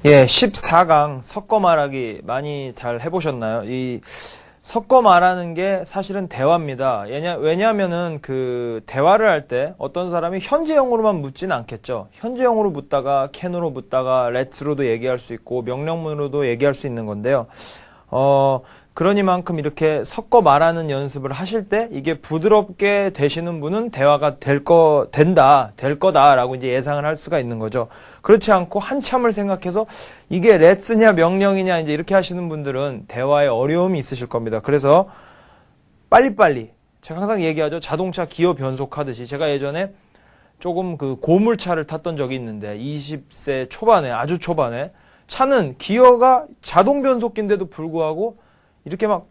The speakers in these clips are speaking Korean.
예, 14강 섞어 말하기 많이 잘 해보셨나요? 이 섞어 말하는 게 사실은 대화입니다. 왜냐하면은 그 대화를 할 때 어떤 사람이 현재형으로만 묻지는 않겠죠. 현재형으로 묻다가 can으로 묻다가 let's로도 얘기할 수 있고 명령문으로도 얘기할 수 있는 건데요. 그러니만큼 이렇게 섞어 말하는 연습을 하실 때 이게 부드럽게 되시는 분은 대화가 될 거다라고 이제 예상을 할 수가 있는 거죠. 그렇지 않고 한참을 생각해서 이게 let's냐 명령이냐 이제 이렇게 하시는 분들은 대화에 어려움이 있으실 겁니다. 그래서 빨리빨리 제가 항상 얘기하죠. 자동차 기어 변속하듯이 제가 예전에 조금 그 고물차를 탔던 적이 있는데 20세 초반에 아주 초반에 차는 기어가 자동 변속기인데도 불구하고 이렇게 막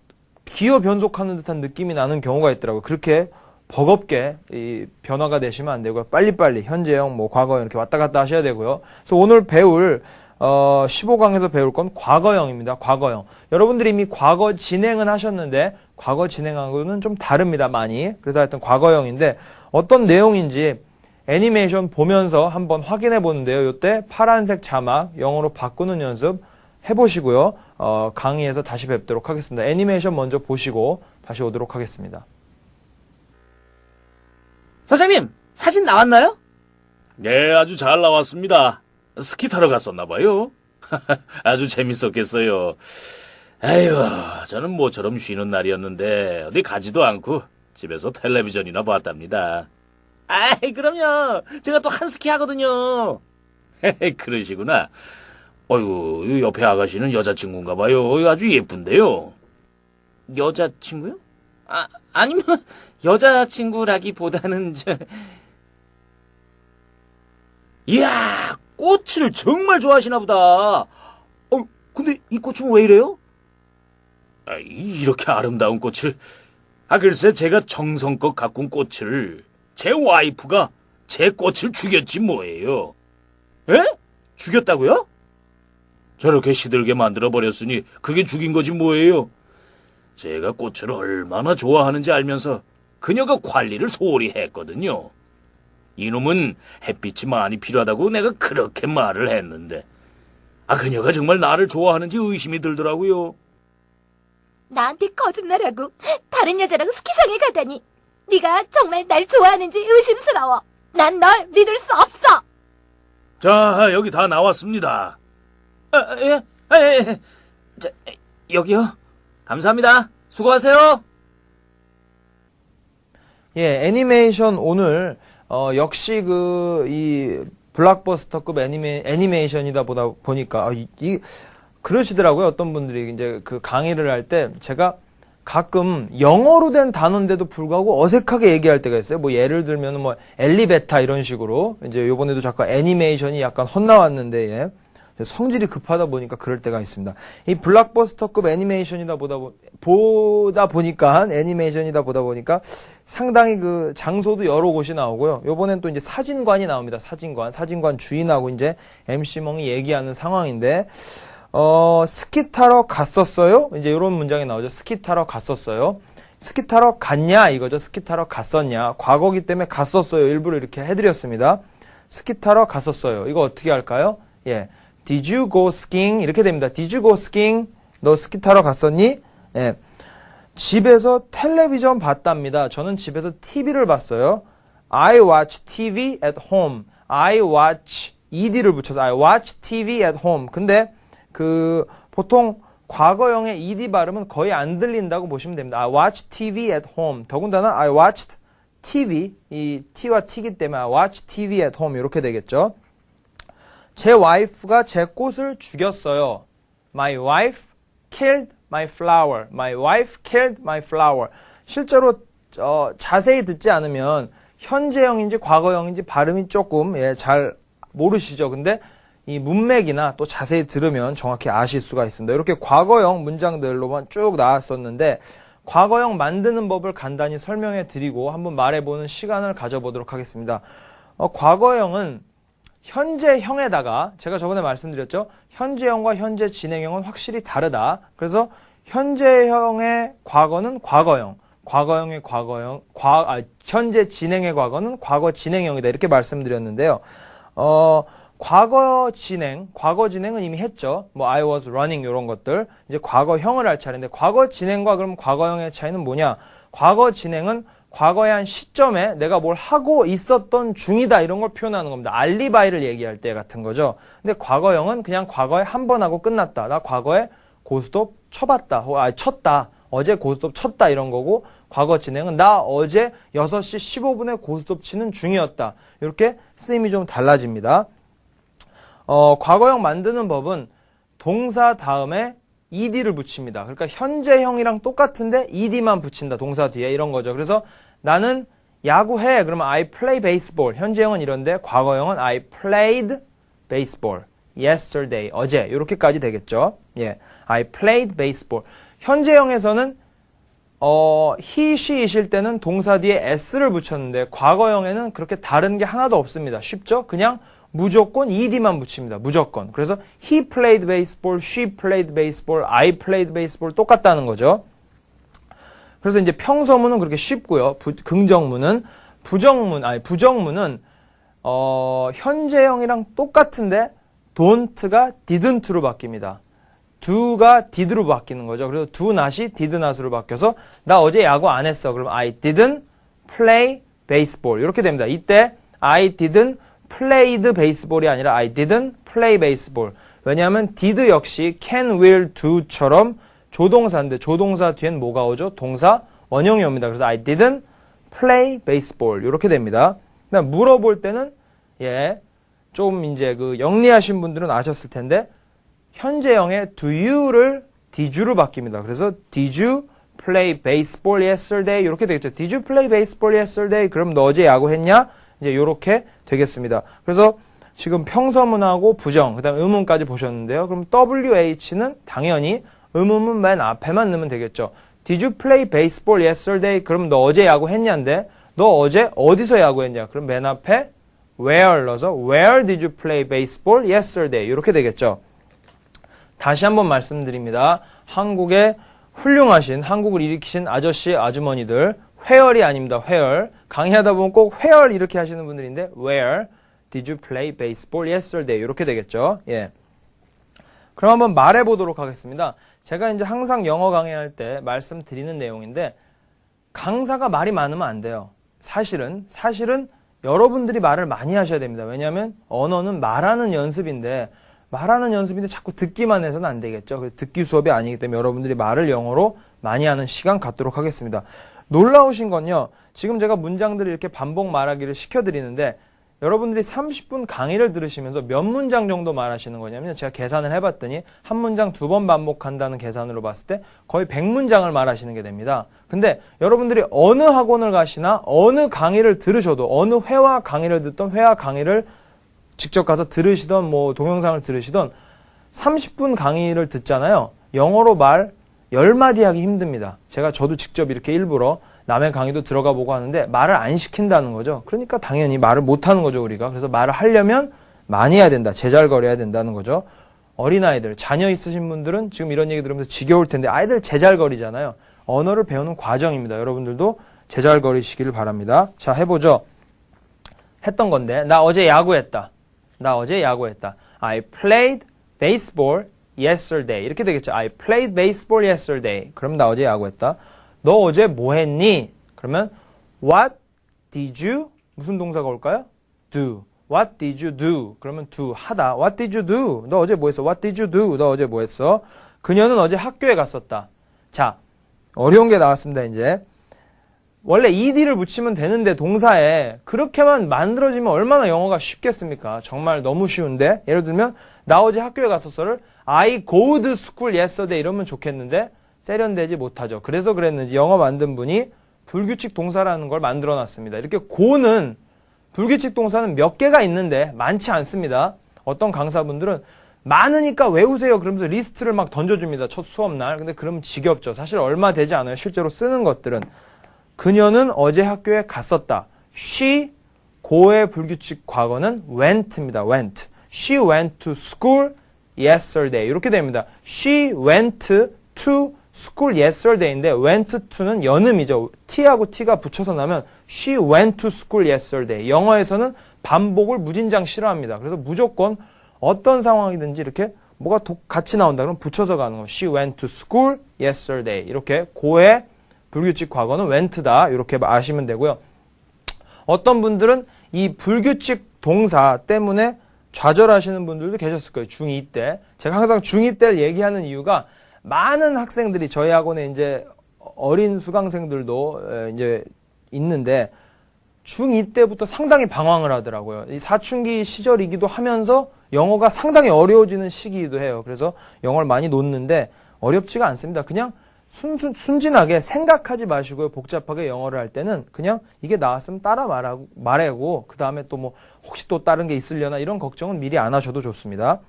기어 변속하는 듯한 느낌이 나는 경우가 있더라고요. 그렇게 버겁게 이 변화가 되시면 안 되고요. 빨리빨리 현재형, 과거형 이렇게 왔다 갔다 하셔야 되고요. 그래서 오늘 배울 15강에서 배울 건 과거형입니다. 과거형. 여러분들이 이미 과거 진행은 하셨는데 과거 진행하고는 좀 다릅니다. 많이. 그래서 하여튼 과거형인데 어떤 내용인지 애니메이션 보면서 한번 확인해 보는데요. 이때 파란색 자막 영어로 바꾸는 연습 해보시고요. 강의에서 다시 뵙도록 하겠습니다. 애니메이션 먼저 보시고 다시 오도록 하겠습니다. 사장님, 사진 나왔나요? 네, 아주 잘 나왔습니다. 스키 타러 갔었나봐요. 아주 재밌었겠어요. 아이고, 저는 모처럼 쉬는 날이었는데 어디 가지도 않고 집에서 텔레비전이나 봤답니다. 아이, 그럼요. 제가 또 한스키 하거든요. 그러시구나. 어이구, 옆에 아가씨는 여자친구인가 봐요. 아주 예쁜데요. 여자친구요? 아니면 여자친구라기보다는 이야, 꽃을 정말 좋아하시나 보다. 근데 이 꽃은 왜 이래요? 이렇게 아름다운 꽃을. 글쎄 제가 정성껏 가꾼 꽃을 제 와이프가 제 꽃을 죽였지 뭐예요. 에? 죽였다고요? 저렇게 시들게 만들어버렸으니 그게 죽인 거지 뭐예요. 제가 꽃을 얼마나 좋아하는지 알면서 그녀가 관리를 소홀히 했거든요. 이놈은 햇빛이 많이 필요하다고 내가 그렇게 말을 했는데 그녀가 정말 나를 좋아하는지 의심이 들더라고요. 나한테 거짓말하고 다른 여자랑 스키장에 가다니. 네가 정말 날 좋아하는지 의심스러워. 난 널 믿을 수 없어. 자, 여기 다 나왔습니다. 예. 자, 여기요. 감사합니다. 수고하세요. 예, 애니메이션 오늘 역시 이 블록버스터급 애니메이션이다 보니까 그러시더라고요. 어떤 분들이 이제 그 강의를 할 때 제가 가끔 영어로 된 단어인데도 불구하고 어색하게 얘기할 때가 있어요. 예를 들면 엘리베타 이런 식으로 이제 요번에도 잠깐 애니메이션이 약간 헛나왔는데 성질이 급하다 보니까 그럴 때가 있습니다. 이 블록버스터급 애니메이션이다 보다 보니까 상당히 그 장소도 여러 곳이 나오고요. 요번엔 또 이제 사진관이 나옵니다. 사진관 주인하고 이제 MC멍이 얘기하는 상황인데 스키 타러 갔었어요? 이제 이런 문장이 나오죠. 스키 타러 갔었어요. 스키 타러 갔냐 이거죠. 스키 타러 갔었냐. 과거기 때문에 갔었어요. 일부러 이렇게 해드렸습니다. 스키 타러 갔었어요. 이거 어떻게 할까요? 예. Did you go skiing? 이렇게 됩니다. Did you go skiing? 너 스키 타러 갔었니? 예. 집에서 텔레비전 봤답니다. 저는 집에서 TV를 봤어요. I watch TV at home. I watch ed를 붙여서 I watch TV at home. 근데 보통 과거형의 ed 발음은 거의 안 들린다고 보시면 됩니다. I watch TV at home. 더군다나 I watched TV. 이 t와 t이기 때문에 I watch TV at home 이렇게 되겠죠. 제 와이프가 제 꽃을 죽였어요. My wife killed my flower. My wife killed my flower. 실제로 자세히 듣지 않으면 현재형인지 과거형인지 발음이 조금 잘 모르시죠. 근데 이 문맥이나 또 자세히 들으면 정확히 아실 수가 있습니다. 이렇게 과거형 문장들로만 쭉 나왔었는데 과거형 만드는 법을 간단히 설명해 드리고 한번 말해보는 시간을 가져보도록 하겠습니다. 과거형은 현재형에다가 제가 저번에 말씀드렸죠. 현재형과 현재 진행형은 확실히 다르다. 그래서 현재형의 과거는 과거형, 과거형의 과거형, 현재 진행의 과거는 과거 진행형이다. 이렇게 말씀드렸는데요. 과거 진행은 이미 했죠. 뭐 I was running 이런 것들. 이제 과거형을 할 차례인데 과거 진행과 그럼 과거형의 차이는 뭐냐? 과거 진행은 과거의 한 시점에 내가 뭘 하고 있었던 중이다 이런 걸 표현하는 겁니다. 알리바이를 얘기할 때 같은 거죠. 근데 과거형은 그냥 과거에 한 번 하고 끝났다. 나 과거에 고스톱 쳤다. 어제 고스톱 쳤다 이런 거고 과거 진행은 나 어제 6시 15분에 고스톱 치는 중이었다. 이렇게 쓰임이 좀 달라집니다. 과거형 만드는 법은 동사 다음에 ed를 붙입니다. 그러니까 현재형이랑 똑같은데 ed만 붙인다. 동사 뒤에 이런 거죠. 그래서 나는 야구해. 그러면 I play baseball. 현재형은 이런데 과거형은 I played baseball. yesterday. 어제. 이렇게까지 되겠죠. 예. I played baseball. 현재형에서는 he, she이실 때는 동사 뒤에 s를 붙였는데 과거형에는 그렇게 다른 게 하나도 없습니다. 쉽죠? 그냥 무조건 ed만 붙입니다. 무조건. 그래서 he played baseball, she played baseball, I played baseball 똑같다는 거죠. 그래서 이제 평서문은 그렇게 쉽고요. 긍정문은 부정문은 현재형이랑 똑같은데 don't가 didn't로 바뀝니다. do가 did로 바뀌는 거죠. 그래서 do not이 did not으로 바뀌어서 나 어제 야구 안 했어. 그럼 I didn't play baseball 이렇게 됩니다. 이때 I didn't played baseball이 아니라 I didn't play baseball. 왜냐하면 did 역시 can, will, do처럼 조동사인데 조동사 뒤엔 뭐가 오죠? 동사 원형이 옵니다. 그래서 I didn't play baseball 이렇게 됩니다. 그다음 물어볼 때는 좀 이제 그 영리하신 분들은 아셨을 텐데 현재형의 do you를 did you로 바뀝니다. 그래서 did you play baseball yesterday 이렇게 되겠죠. Did you play baseball yesterday? 그럼 너 어제 야구했냐? 이제 이렇게 되겠습니다. 그래서 지금 평서문하고 부정, 그 다음에 의문까지 보셨는데요. 그럼 WH는 당연히 의문문 맨 앞에만 넣으면 되겠죠. Did you play baseball yesterday? 그럼 너 어제 야구했냐인데 너 어제 어디서 야구했냐? 그럼 맨 앞에 where 넣어서 Where did you play baseball yesterday? 이렇게 되겠죠. 다시 한번 말씀드립니다. 한국의 훌륭하신 한국을 일으키신 아저씨, 아주머니들 where이 아닙니다. where. 강의하다 보면 꼭 where 이렇게 하시는 분들인데 where did you play baseball yesterday? 이렇게 되겠죠. 예. 그럼 한번 말해 보도록 하겠습니다. 제가 이제 항상 영어 강의할 때 말씀드리는 내용인데 강사가 말이 많으면 안 돼요. 사실은 여러분들이 말을 많이 하셔야 됩니다. 왜냐하면 언어는 말하는 연습인데 자꾸 듣기만 해서는 안 되겠죠. 그래서 듣기 수업이 아니기 때문에 여러분들이 말을 영어로 많이 하는 시간 갖도록 하겠습니다. 놀라우신 건요. 지금 제가 문장들을 이렇게 반복 말하기를 시켜드리는데 여러분들이 30분 강의를 들으시면서 몇 문장 정도 말하시는 거냐면 제가 계산을 해봤더니 한 문장 2번 반복한다는 계산으로 봤을 때 거의 100문장을 말하시는 게 됩니다. 근데 여러분들이 어느 학원을 가시나 어느 강의를 들으셔도 어느 회화 강의를 듣던 회화 강의를 직접 가서 들으시던 뭐 동영상을 들으시던 30분 강의를 듣잖아요. 영어로 말 10마디 하기 힘듭니다. 저도 직접 이렇게 일부러 남의 강의도 들어가 보고 하는데 말을 안 시킨다는 거죠. 그러니까 당연히 말을 못 하는 거죠, 우리가. 그래서 말을 하려면 많이 해야 된다. 제잘거려야 된다는 거죠. 어린아이들, 자녀 있으신 분들은 지금 이런 얘기 들으면서 지겨울 텐데 아이들 제잘거리잖아요. 언어를 배우는 과정입니다. 여러분들도 제잘거리시기를 바랍니다. 자, 해보죠. 했던 건데 나 어제 야구했다. I played baseball yesterday. 이렇게 되겠죠. I played baseball yesterday. 그럼 나 어제 야구했다. 너 어제 뭐 했니? 그러면 what did you 무슨 동사가 올까요? do. What did you do? 그러면 do 하다. What did you do? 너 어제 뭐 했어? What did you do? 너 어제 뭐 했어? 그녀는 어제 학교에 갔었다. 자, 어려운 게 나왔습니다. 이제 원래 ed를 붙이면 되는데 동사에 그렇게만 만들어지면 얼마나 영어가 쉽겠습니까? 정말 너무 쉬운데 예를 들면 나 어제 학교에 갔었어를 I go to school yesterday 이러면 좋겠는데 세련되지 못하죠. 그래서 그랬는지 영어 만든 분이 불규칙 동사라는 걸 만들어 놨습니다. 이렇게 go는 불규칙 동사는 몇 개가 있는데 많지 않습니다. 어떤 강사분들은 많으니까 외우세요 그러면서 리스트를 막 던져줍니다. 첫 수업날. 근데 그러면 지겹죠. 사실 얼마 되지 않아요. 실제로 쓰는 것들은. 그녀는 어제 학교에 갔었다. She, go의 불규칙 과거는 went입니다. went. She went to school yesterday. 이렇게 됩니다. She went to school yesterday인데 went to는 연음이죠. t하고 t가 붙여서 나면 she went to school yesterday. 영어에서는 반복을 무진장 싫어합니다. 그래서 무조건 어떤 상황이든지 이렇게 뭐가 같이 나온다 그러면 붙여서 가는 거. She went to school yesterday. 이렇게 고의 불규칙 과거는 went다. 이렇게 아시면 되고요. 어떤 분들은 이 불규칙 동사 때문에 좌절하시는 분들도 계셨을 거예요. 중2 때. 제가 항상 중2 때를 얘기하는 이유가 많은 학생들이 저희 학원에 이제 어린 수강생들도 이제 있는데 중2 때부터 상당히 방황을 하더라고요. 이 사춘기 시절이기도 하면서 영어가 상당히 어려워지는 시기이기도 해요. 그래서 영어를 많이 놓는데 어렵지가 않습니다. 그냥 순진하게 생각하지 마시고요. 복잡하게 영어를 할 때는 그냥 이게 나왔으면 따라 말하고 그 다음에 또 뭐 혹시 또 다른 게 있으려나 이런 걱정은 미리 안 하셔도 좋습니다.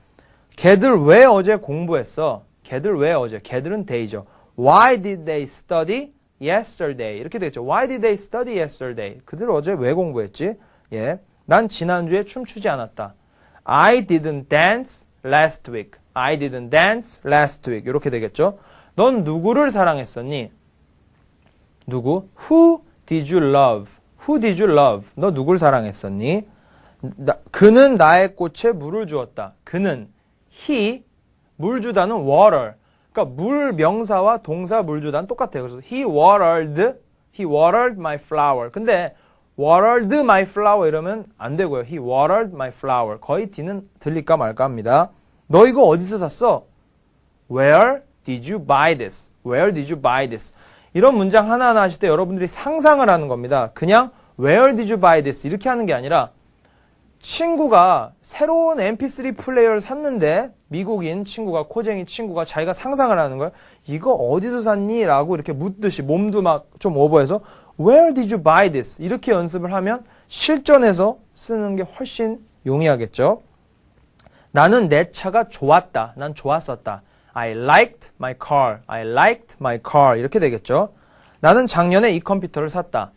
걔들 왜 어제 공부했어? 걔들 왜 어제? 걔들은 they죠. Why did they study yesterday? 이렇게 되겠죠. Why did they study yesterday? 그들 어제 왜 공부했지? 예, 난 지난주에 춤추지 않았다. I didn't dance last week. I didn't dance last week. 이렇게 되겠죠. 넌 누구를 사랑했었니? 누구? Who did you love? Who did you love? 너 누굴 사랑했었니? 그는 나의 꽃에 물을 주었다. 그는 he 물 주다는 water. 그러니까 물 명사와 동사 물 주다는 똑같아요. 그래서 he watered my flower. 근데 watered my flower 이러면 안 되고요. He watered my flower. 거의 D는 들릴까 말까 합니다. 너 이거 어디서 샀어? Where did you buy this? Where did you buy this? 이런 문장 하나하나 하실 때 여러분들이 상상을 하는 겁니다. 그냥 Where did you buy this? 이렇게 하는 게 아니라 친구가 새로운 mp3 플레이어를 샀는데 미국인 친구가 코쟁이 친구가 자기가 상상을 하는 거예요. 이거 어디서 샀니? 라고 이렇게 묻듯이 몸도 막 좀 오버해서 Where did you buy this? 이렇게 연습을 하면 실전에서 쓰는 게 훨씬 용이하겠죠. 나는 내 차가 좋았다. 난 좋았었다. I liked my car. I liked my car. 이렇게 되겠죠. 나는 작년에 이 컴퓨터를 샀다.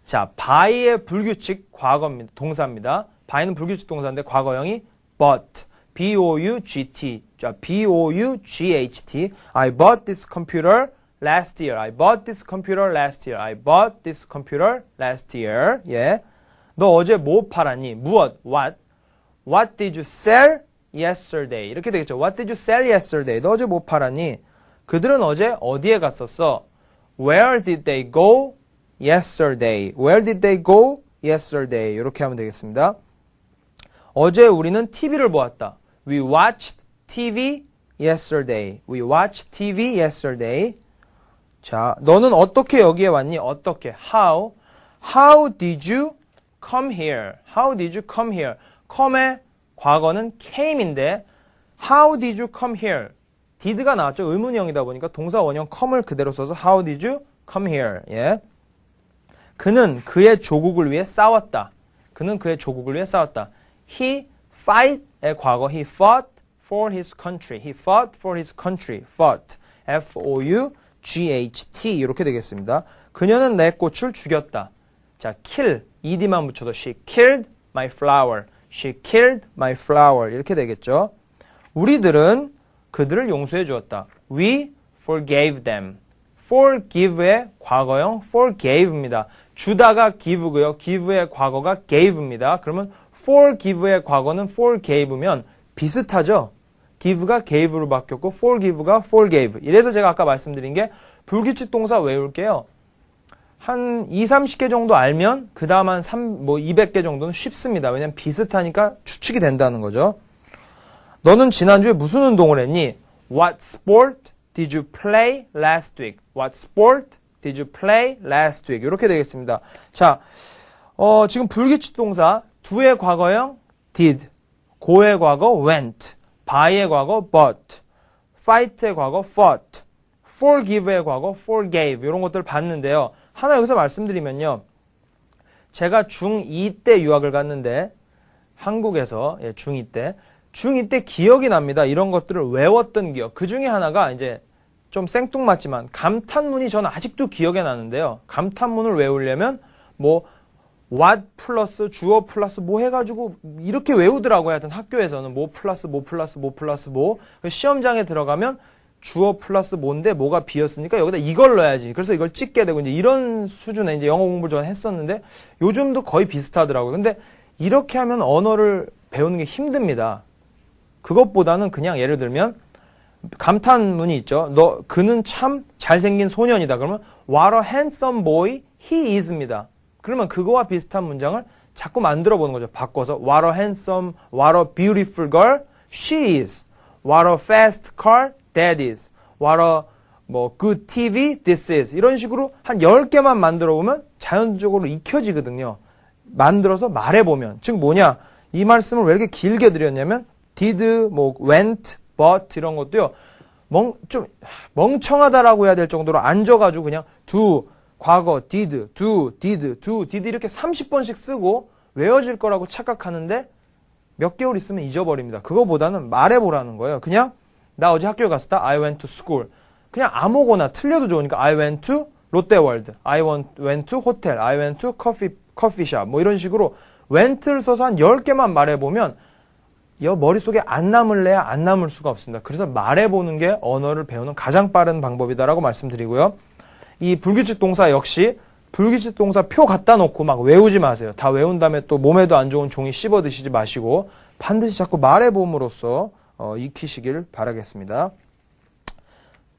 자, buy의 불규칙 과거입니다. 동사입니다. buy는 불규칙 동사인데 과거형이 bought. B-O-U-G-T. 자, B-O-U-G-H-T. I bought this computer last year. I bought this computer last year. I bought this computer last year. 예. 너 어제 뭐 팔았니? 무엇? What? What did you sell yesterday? 이렇게 되겠죠. What did you sell yesterday? 너 어제 뭐 팔았니? 그들은 어제 어디에 갔었어? Where did they go yesterday? Where did they go yesterday? 이렇게 하면 되겠습니다. 어제 우리는 TV를 보았다. We watched TV yesterday. We watched TV yesterday. 자, 너는 어떻게 여기에 왔니? 어떻게? How? How did you come here? How did you come here? come의 과거는 came인데 How did you come here? did가 나왔죠. 의문형이다 보니까 동사 원형 come을 그대로 써서 How did you come here? 예. 그는 그의 조국을 위해 싸웠다. 그는 그의 조국을 위해 싸웠다. He fight의 과거 he fought for his country. He fought for his country. fought. F-O-U-G-H-T 이렇게 되겠습니다. 그녀는 내 꽃을 죽였다. 자, kill. ed만 붙여도 she killed my flower. She killed my flower. 이렇게 되겠죠. 우리들은 그들을 용서해 주었다. We forgave them. forgive의 과거형 forgave입니다. 주다가 give고요. give의 과거가 gave입니다. 그러면 forgive의 과거는 forgave면 비슷하죠. give가 gave로 바뀌었고 forgive가 forgave. 이래서 제가 아까 말씀드린 게 불규칙 동사 외울게요. 한 2, 30개 정도 알면 그 다음 한 200개 정도는 쉽습니다. 왜냐면 비슷하니까 추측이 된다는 거죠. 너는 지난주에 무슨 운동을 했니? What sport did you play last week? What sport did you play last week? 이렇게 되겠습니다. 자, 지금 불규칙 동사 do의 과거형 did, go의 과거 went, buy의 과거 bought, fight의 과거 fought, forgive의 과거 forgave 이런 것들을 봤는데요. 하나 여기서 말씀드리면요. 제가 중2 때 유학을 갔는데 한국에서 중2 때 기억이 납니다. 이런 것들을 외웠던 기억. 그 중에 하나가 이제 좀 생뚱맞지만 감탄문이 저는 아직도 기억에 나는데요. 감탄문을 외우려면 뭐 what 플러스 주어 플러스 뭐 해가지고 이렇게 외우더라고요. 하여튼 학교에서는 뭐 플러스 뭐 플러스 뭐 플러스 뭐 시험장에 들어가면 주어 플러스 뭔데 뭐가 비었으니까 여기다 이걸 넣어야지. 그래서 이걸 찍게 되고 이제 이런 수준의 이제 영어 공부를 저는 했었는데 요즘도 거의 비슷하더라고요. 근데 이렇게 하면 언어를 배우는 게 힘듭니다. 그것보다는 그냥 예를 들면 감탄문이 있죠. 그는 참 잘생긴 소년이다. 그러면 what a handsome boy he is입니다. 그러면 그거와 비슷한 문장을 자꾸 만들어 보는 거죠. 바꿔서 what a handsome, what a beautiful girl she is. What a fast car that is. What a good TV this is. 이런 식으로 한 10개만 만들어 보면 자연적으로 익혀지거든요. 만들어서 말해보면. 즉 뭐냐. 이 말씀을 왜 이렇게 길게 드렸냐면 did, went, but 이런 것도요. 좀 멍청하다라고 해야 될 정도로 앉아가지고 그냥 do, 과거, did, do, did 이렇게 30번씩 쓰고 외워질 거라고 착각하는데 몇 개월 있으면 잊어버립니다. 그거보다는 말해보라는 거예요. 그냥 나 어제 학교에 갔었다. I went to school. 그냥 아무거나 틀려도 좋으니까 I went to 롯데월드. I went to hotel. I went to coffee shop. 뭐 이런 식으로 went를 써서 한 10개만 말해보면 머릿속에 안 남을래야 안 남을 수가 없습니다. 그래서 말해보는 게 언어를 배우는 가장 빠른 방법이다라고 말씀드리고요. 이 불규칙 동사 역시 불규칙 동사 표 갖다 놓고 막 외우지 마세요. 다 외운 다음에 또 몸에도 안 좋은 종이 씹어 드시지 마시고 반드시 자꾸 말해봄으로써 익히시길 바라겠습니다.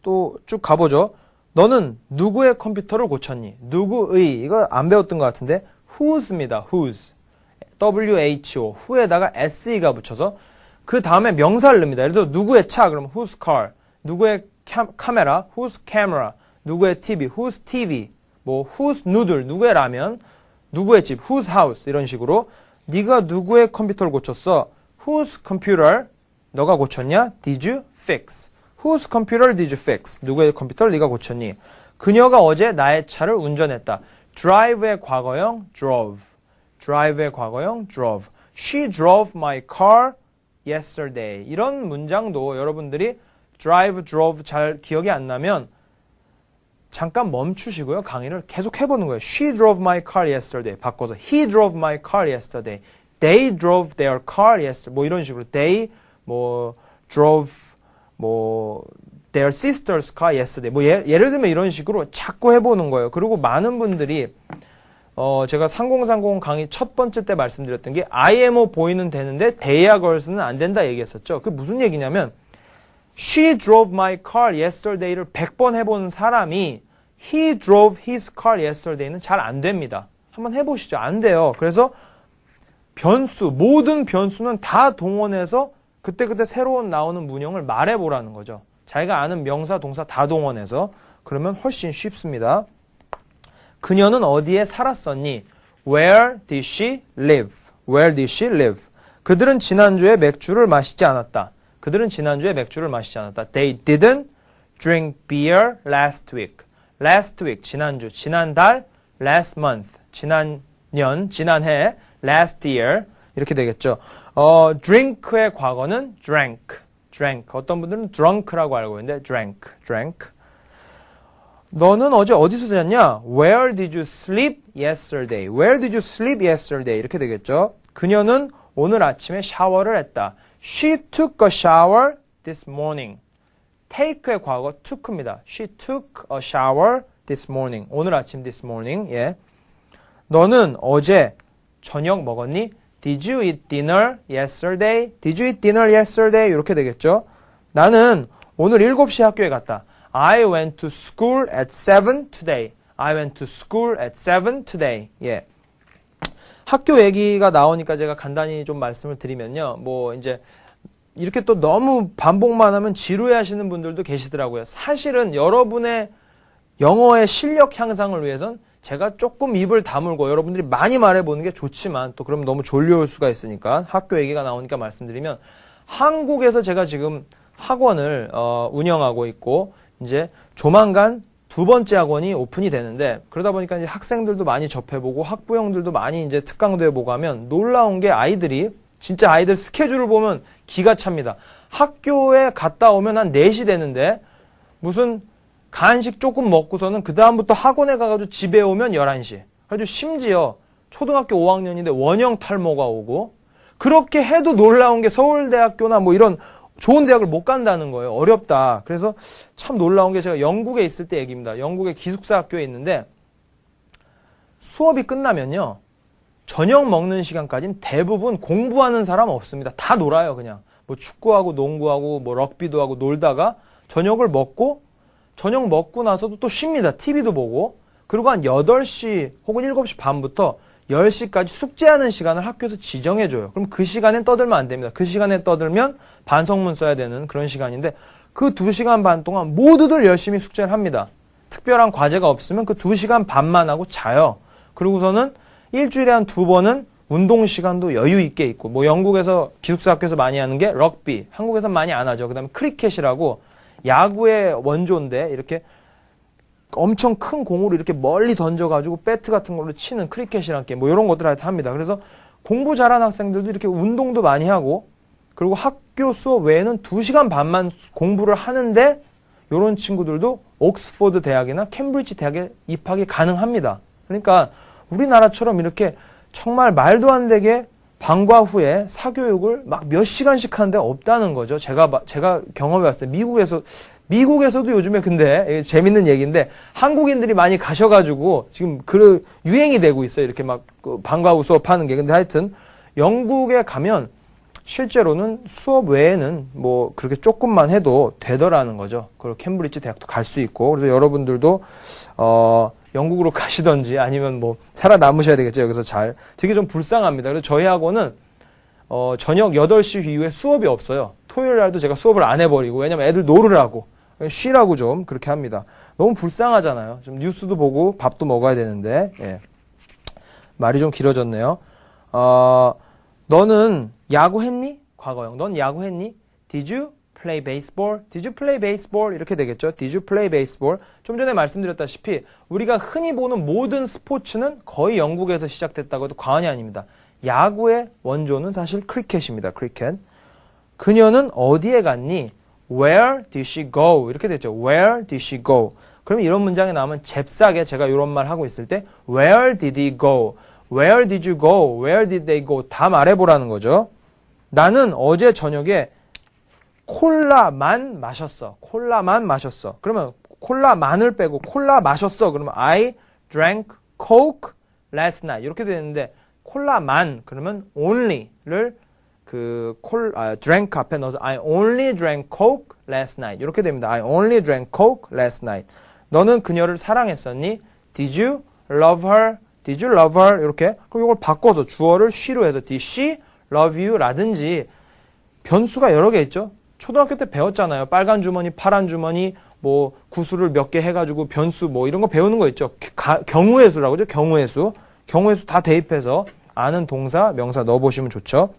또 쭉 가보죠. 너는 누구의 컴퓨터를 고쳤니? 누구의, 이거 안 배웠던 것 같은데 who's입니다. whose. who. who에다가 se가 붙여서 그 다음에 명사를 넣습니다. 예를 들어 누구의 차 그러면 whose car. 누구의 카메라 whose camera. 누구의 TV whose TV. whose noodle. 누구의 라면. 누구의 집 whose house. 이런 식으로 네가 누구의 컴퓨터를 고쳤어? whose computer. 너가 고쳤냐? did you fix. Whose computer did you fix? 누구의 컴퓨터를 네가 고쳤니? 그녀가 어제 나의 차를 운전했다. drive의 과거형 drove. drive의 과거형 drove. She drove my car yesterday. 이런 문장도 여러분들이 drive, drove 잘 기억이 안 나면 잠깐 멈추시고요. 강의를 계속 해보는 거예요. She drove my car yesterday. 바꿔서 He drove my car yesterday. They drove their car yesterday. 이런 식으로 They drove their sister's car yesterday. 예를 들면 이런 식으로 자꾸 해보는 거예요. 그리고 많은 분들이, 제가 3030 강의 첫 번째 때 말씀드렸던 게, IMO 보이는 되는데, they야 girls는 안 된다 얘기했었죠. 그게 무슨 얘기냐면, she drove my car yesterday를 100번 해본 사람이, he drove his car yesterday는 잘 안 됩니다. 한번 해보시죠. 안 돼요. 그래서, 모든 변수는 다 동원해서 그때그때 새로운 나오는 문형을 말해보라는 거죠. 자기가 아는 명사, 동사 다 동원해서. 그러면 훨씬 쉽습니다. 그녀는 어디에 살았었니? Where did she live? Where did she live? 그들은 지난주에 맥주를 마시지 않았다. 그들은 지난주에 맥주를 마시지 않았다. They didn't drink beer last week. Last week, 지난주, 지난달, last month, 지난년, 지난해, last year 이렇게 되겠죠. drink의 과거는 drank. 어떤 분들은 drunk라고 알고 있는데 drank. 너는 어제 어디서 잤냐? Where did you sleep yesterday? Where did you sleep yesterday? 이렇게 되겠죠. 그녀는 오늘 아침에 샤워를 했다. She took a shower this morning. take의 과거 took입니다. She took a shower this morning. 오늘 아침 this morning. 예. 너는 어제 저녁 먹었니? Did you eat dinner yesterday? Did you eat dinner yesterday? 이렇게 되겠죠. 나는 오늘 7시에 학교에 갔다. I went to school at 7 today. I went to school at 7 today. 예. 학교 얘기가 나오니까 제가 간단히 좀 말씀을 드리면요. 이제 이렇게 또 너무 반복만 하면 지루해 하시는 분들도 계시더라고요. 사실은 여러분의 영어의 실력 향상을 위해선 제가 조금 입을 다물고 여러분들이 많이 말해보는 게 좋지만 또 그러면 너무 졸려올 수가 있으니까 학교 얘기가 나오니까 말씀드리면 한국에서 제가 지금 학원을 운영하고 있고 이제 조만간 2번째 학원이 오픈이 되는데 그러다 보니까 이제 학생들도 많이 접해보고 학부형들도 많이 이제 특강도 해보고 하면 놀라운 게 진짜 아이들 스케줄을 보면 기가 찹니다. 학교에 갔다 오면 한 4시 되는데 무슨 간식 조금 먹고서는 그 다음부터 학원에 가가지고 집에 오면 11시. 그래가지고 심지어 초등학교 5학년인데 원형 탈모가 오고 그렇게 해도 놀라운 게 서울대학교나 이런 좋은 대학을 못 간다는 거예요. 어렵다. 그래서 참 놀라운 게 제가 영국에 있을 때 얘기입니다. 영국의 기숙사 학교에 있는데 수업이 끝나면요. 저녁 먹는 시간까지는 대부분 공부하는 사람 없습니다. 다 놀아요, 그냥. 뭐 축구하고 농구하고 뭐 럭비도 하고 놀다가 저녁을 먹고 저녁 먹고 나서도 또 쉽니다. TV도 보고. 그리고 한 8시 혹은 7시 반부터 10시까지 숙제하는 시간을 학교에서 지정해줘요. 그럼 그 시간엔 떠들면 안 됩니다. 그 시간에 떠들면 반성문 써야 되는 그런 시간인데 그 2시간 반 동안 모두들 열심히 숙제를 합니다. 특별한 과제가 없으면 그 2시간 반만 하고 자요. 그리고서는 일주일에 한 2번은 운동 시간도 여유 있게 있고, 뭐 영국에서 기숙사 학교에서 많이 하는 게 럭비, 한국에서 많이 안 하죠. 그다음에 크리켓이라고 야구의 원조인데 이렇게 엄청 큰 공으로 이렇게 멀리 던져가지고 배트 같은 걸로 치는 크리켓이란 게임, 뭐 이런 것들을 합니다. 그래서 공부 잘하는 학생들도 이렇게 운동도 많이 하고, 그리고 학교 수업 외에는 2시간 반만 공부를 하는데, 이런 친구들도 옥스포드 대학이나 캠브리지 대학에 입학이 가능합니다. 그러니까 우리나라처럼 이렇게 정말 말도 안 되게 방과 후에 사교육을 막 몇 시간씩 하는데 없다는 거죠. 제가 경험해 봤을 때 미국에서도 요즘에 근데 재밌는 얘기인데 한국인들이 많이 가셔가지고 지금 그 유행이 되고 있어요. 이렇게 막 방과 후 수업하는 게. 근데 하여튼 영국에 가면 실제로는 수업 외에는 뭐 그렇게 조금만 해도 되더라는 거죠. 그리고 캠브리지 대학도 갈 수 있고. 그래서 여러분들도 영국으로 가시던지 아니면 뭐 살아남으셔야 되겠죠. 여기서 잘. 되게 좀 불쌍합니다. 그래서 저희 학원은 저녁 8시 이후에 수업이 없어요. 토요일 날도 제가 수업을 안 해버리고, 왜냐면 애들 놀으라고, 쉬라고 좀 그렇게 합니다. 너무 불쌍하잖아요. 좀 뉴스도 보고 밥도 먹어야 되는데. 예. 말이 좀 길어졌네요. 너는 야구했니? 과거형. 넌 야구했니? Did you play baseball? Did you play baseball? 이렇게 되겠죠. Did you play baseball? 좀 전에 말씀드렸다시피 우리가 흔히 보는 모든 스포츠는 거의 영국에서 시작됐다고 해도 과언이 아닙니다. 야구의 원조는 사실 크리켓입니다. 크리켓. 그녀는 어디에 갔니? Where did she go? 이렇게 됐죠. Where did she go? 그러면 이런 문장이 나오면 잽싸게 제가 이런 말 하고 있을 때 Where did he go? Where did you go? Where did they go? 다 말해보라는 거죠. 나는 어제 저녁에 콜라만 마셨어. 콜라만 마셨어. 그러면 콜라만을 빼고 콜라 마셨어. 그러면 I drank Coke last night. 이렇게 되는데 콜라만 그러면 only를 drank 앞에 넣어서 I only drank Coke last night. 이렇게 됩니다. I only drank Coke last night. 너는 그녀를 사랑했었니? Did you love her? Did you love her? 이렇게. 그럼 이걸 바꿔서 주어를 she로 해서 Did she love you? 라든지 변수가 여러 개 있죠. 초등학교 때 배웠잖아요. 빨간 주머니, 파란 주머니, 뭐 구수를 몇 개 해가지고 변수 뭐 이런 거 배우는 거 있죠. 경우의 수라고 하죠. 경우의 수. 경우의 수 다 대입해서 아는 동사, 명사 넣어보시면 좋죠.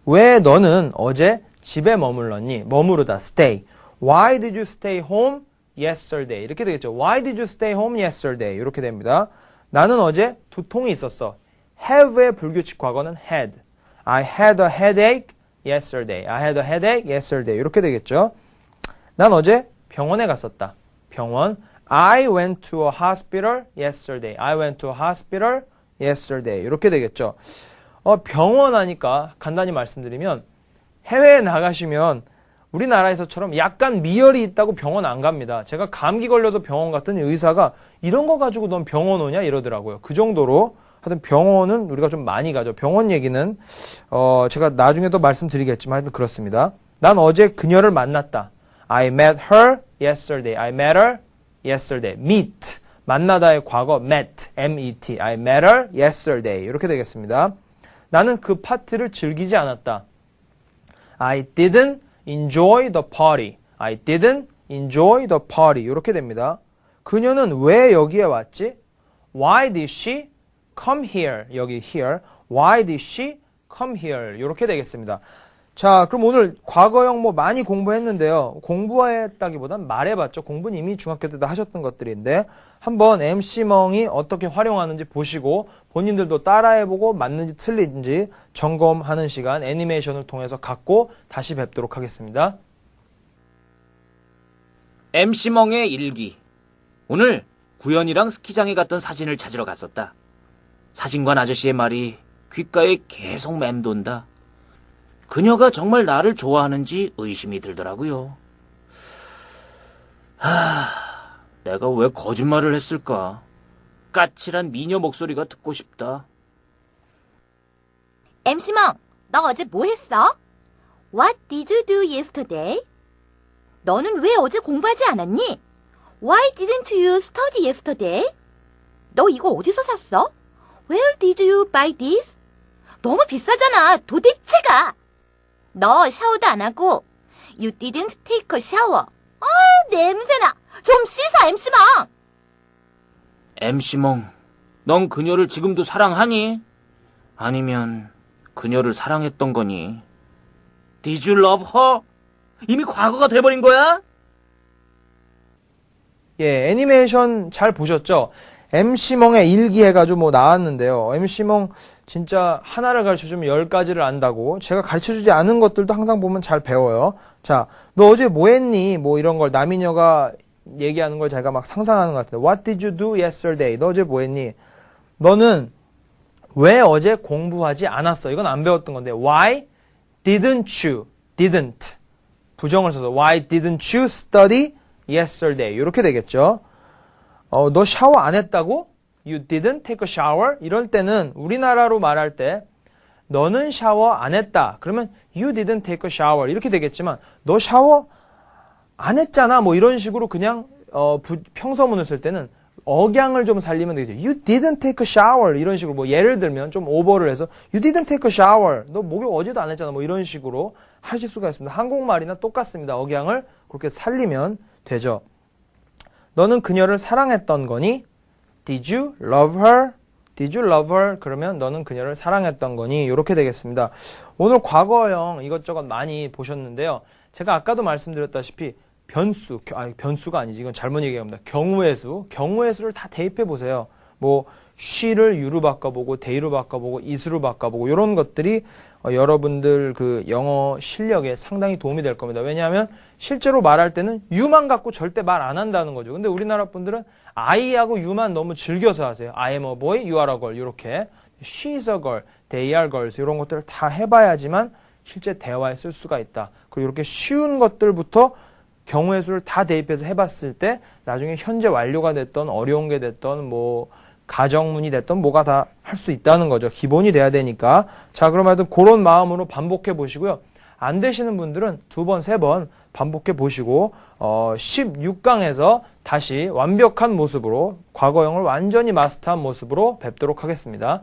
왜 너는 어제 집에 머물렀니? 머무르다, stay. Why did you stay home yesterday? 이렇게 되겠죠. Why did you stay home yesterday? 이렇게 됩니다. 나는 어제 두통이 있었어. have의 불규칙 과거는 had. I had a headache yesterday. I had a headache yesterday. 이렇게 되겠죠. 난 어제 병원에 갔었다. 병원. I went to a hospital yesterday. I went to a hospital yesterday. 이렇게 되겠죠. 병원 하니까 간단히 말씀드리면 해외에 나가시면 우리나라에서처럼 약간 미열이 있다고 병원 안 갑니다. 제가 감기 걸려서 병원 갔더니 의사가 이런 거 가지고 넌 병원 오냐 이러더라고요. 그 정도로 하여튼 병원은 우리가 좀 많이 가죠. 병원 얘기는 제가 나중에도 말씀드리겠지만 하여튼 그렇습니다. 난 어제 그녀를 만났다. I met her yesterday. I met her yesterday. meet. 만나다의 과거 met. M-E-T. I met her yesterday. 이렇게 되겠습니다. 나는 그 파티를 즐기지 않았다. I didn't enjoy the party. I didn't enjoy the party. 이렇게 됩니다. 그녀는 왜 여기에 왔지? Why did she come here? 여기 here. Why did she come here? 이렇게 되겠습니다. 자, 그럼 오늘 과거형 뭐 많이 공부했는데요. 공부했다기보단 말해봤죠. 공부는 이미 중학교 때도 하셨던 것들인데 한번 MC멍이 어떻게 활용하는지 보시고 본인들도 따라해보고 맞는지 틀린지 점검하는 시간 애니메이션을 통해서 갖고 다시 뵙도록 하겠습니다. MC멍의 일기. 오늘 구연이랑 스키장에 갔던 사진을 찾으러 갔었다. 사진관 아저씨의 말이 귓가에 계속 맴돈다. 그녀가 정말 나를 좋아하는지 의심이 들더라고요. 내가 왜 거짓말을 했을까? 까칠한 미녀 목소리가 듣고 싶다. MC멍, 너 어제 뭐 했어? What did you do yesterday? 너는 왜 어제 공부하지 않았니? Why didn't you study yesterday? 너 이거 어디서 샀어? Where did you buy this? 너무 비싸잖아. 도대체가. 너 샤워도 안 하고 You didn't take a shower. 아, 냄새나. 좀 씻어, MC멍. MC몽, 넌 그녀를 지금도 사랑하니? 아니면 그녀를 사랑했던 거니? Did you love her? 이미 과거가 돼버린 거야? 예, 애니메이션 잘 보셨죠? MC멍의 일기 해가지고 뭐 나왔는데요. MC멍 진짜 하나를 가르쳐주면 10가지를 안다고. 제가 가르쳐주지 않은 것들도 항상 보면 잘 배워요. 자, 너 어제 뭐 했니? 뭐 이런 걸 남이녀가 얘기하는 걸 제가 막 상상하는 것 같아요. What did you do yesterday? 너 어제 뭐 했니? 너는 왜 어제 공부하지 않았어? 이건 안 배웠던 건데. Why didn't you? didn't. 부정을 써서 Why didn't you study yesterday? 이렇게 되겠죠. 너 샤워 안 했다고? You didn't take a shower? 이럴 때는 우리나라로 말할 때 너는 샤워 안 했다. 그러면 you didn't take a shower 이렇게 되겠지만 너 샤워 안 했잖아. 뭐 이런 식으로 그냥 평서문을 쓸 때는 억양을 좀 살리면 되겠죠. You didn't take a shower 이런 식으로 뭐 예를 들면 좀 오버를 해서 You didn't take a shower. 너 목욕 어제도 안 했잖아. 뭐 이런 식으로 하실 수가 있습니다. 한국말이나 똑같습니다. 억양을 그렇게 살리면 되죠. 너는 그녀를 사랑했던 거니? Did you love her? Did you love her? 그러면 너는 그녀를 사랑했던 거니? 이렇게 되겠습니다. 오늘 과거형 이것저것 많이 보셨는데요. 제가 아까도 말씀드렸다시피 변수가 아니지. 이건 잘못 얘기합니다. 경우의 수를 다 대입해 보세요. 뭐 she를 you로 바꿔보고 they로 바꿔보고 it으로 바꿔보고 이런 것들이 여러분들 그 영어 실력에 상당히 도움이 될 겁니다. 왜냐하면 실제로 말할 때는 you만 갖고 절대 말 안 한다는 거죠. 근데 우리나라 분들은 I하고 you만 너무 즐겨서 하세요. I am a boy, you are a girl 이렇게 she is a girl, they are girls 이런 것들을 다 해봐야지만 실제 대화에 쓸 수가 있다. 그리고 이렇게 쉬운 것들부터 경우의 수를 다 대입해서 해봤을 때 나중에 현재 완료가 됐던 어려운 게 됐던 뭐 가정문이 됐던 뭐가 다 할 수 있다는 거죠. 기본이 돼야 되니까. 자, 그럼 하여튼 그런 마음으로 반복해 보시고요. 안 되시는 분들은 2번, 3번 반복해 보시고 16강에서 다시 완벽한 모습으로 과거형을 완전히 마스터한 모습으로 뵙도록 하겠습니다.